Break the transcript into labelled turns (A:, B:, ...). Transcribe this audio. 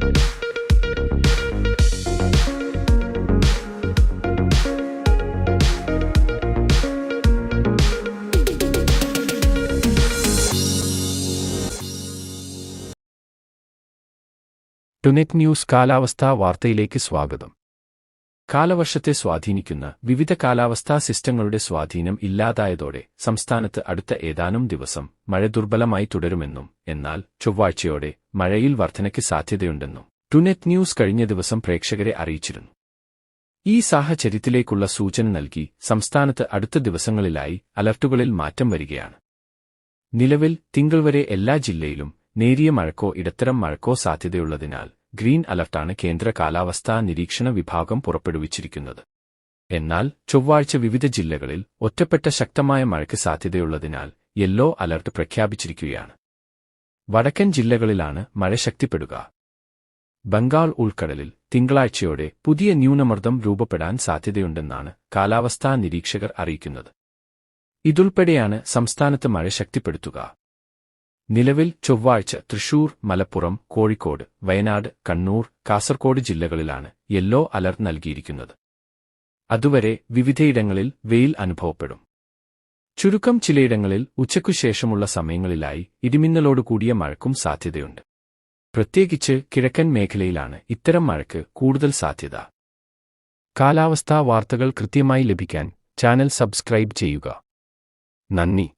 A: ടുനെറ്റ് news കാലാവസ്ഥാ വാർത്തയിലേക്ക് സ്വാഗതം. കാലവർഷത്തെ സ്വാധീനിക്കുന്ന വിവിധ കാലാവസ്ഥാ സിസ്റ്റങ്ങളുടെ സ്വാധീനം ഇല്ലാതായതോടെ സംസ്ഥാനത്ത് അടുത്ത ഏതാനും ദിവസം മഴ ദുർബലമായി തുടരുമെന്നും എന്നാൽ ചൊവ്വാഴ്ചയോടെ മഴയിൽ വർധനയ്ക്ക് സാധ്യതയുണ്ടെന്നും ടുനെറ്റ് ന്യൂസ് കഴിഞ്ഞ ദിവസം പ്രേക്ഷകരെ അറിയിച്ചിരുന്നു. ഈ സാഹചര്യത്തിലേക്കുള്ള സൂചന നൽകി സംസ്ഥാനത്ത് അടുത്ത ദിവസങ്ങളിലായി അലർട്ടുകളിൽ മാറ്റം വരികയാണ്. നിലവിൽ തിങ്കൾ വരെ എല്ലാ ജില്ലയിലും നേരിയ മഴക്കോ ഇടത്തരം മഴക്കോ സാധ്യതയുള്ളതിനാൽ ഗ്രീൻ അലർട്ടാണ് കേന്ദ്ര കാലാവസ്ഥാ നിരീക്ഷണ വിഭാഗം പുറപ്പെടുവിച്ചിരിക്കുന്നത്. എന്നാൽ ചൊവ്വാഴ്ച വിവിധ ജില്ലകളിൽ ഒറ്റപ്പെട്ട ശക്തമായ മഴയ്ക്ക് സാധ്യതയുള്ളതിനാൽ യെല്ലോ അലർട്ട് പ്രഖ്യാപിച്ചിരിക്കുകയാണ്. വടക്കൻ ജില്ലകളിലാണ് മഴ ശക്തിപ്പെടുക. ബംഗാൾ ഉൾക്കടലിൽ തിങ്കളാഴ്ചയോടെ പുതിയ ന്യൂനമർദ്ദം രൂപപ്പെടാൻ സാധ്യതയുണ്ടെന്നാണ് കാലാവസ്ഥാ നിരീക്ഷകർ അറിയിക്കുന്നത്. ഇതുൾപ്പെടെയാണ് സംസ്ഥാനത്ത് മഴ ശക്തിപ്പെടുത്തുക. നിലവിൽ ചൊവ്വാഴ്ച തൃശൂർ, മലപ്പുറം, കോഴിക്കോട്, വയനാട്, കണ്ണൂർ, കാസർകോട് ജില്ലകളിലാണ് യെല്ലോ അലർട്ട് നൽകിയിരിക്കുന്നത്. അതുവരെ വിവിധയിടങ്ങളിൽ വെയിൽ അനുഭവപ്പെടും. ചുരുക്കം ചിലയിടങ്ങളിൽ ഉച്ചയ്ക്കുശേഷമുള്ള സമയങ്ങളിലായി ഇടിമിന്നലോടുകൂടിയ മഴയ്ക്കും സാധ്യതയുണ്ട്. പ്രത്യേകിച്ച് കിഴക്കൻ മേഖലയിലാണ് ഇത്തരം മഴയ്ക്ക് കൂടുതൽ സാധ്യത. കാലാവസ്ഥാ വാർത്തകൾ കൃത്യമായി ലഭിക്കാൻ ചാനൽ സബ്സ്ക്രൈബ് ചെയ്യുക. നന്ദി.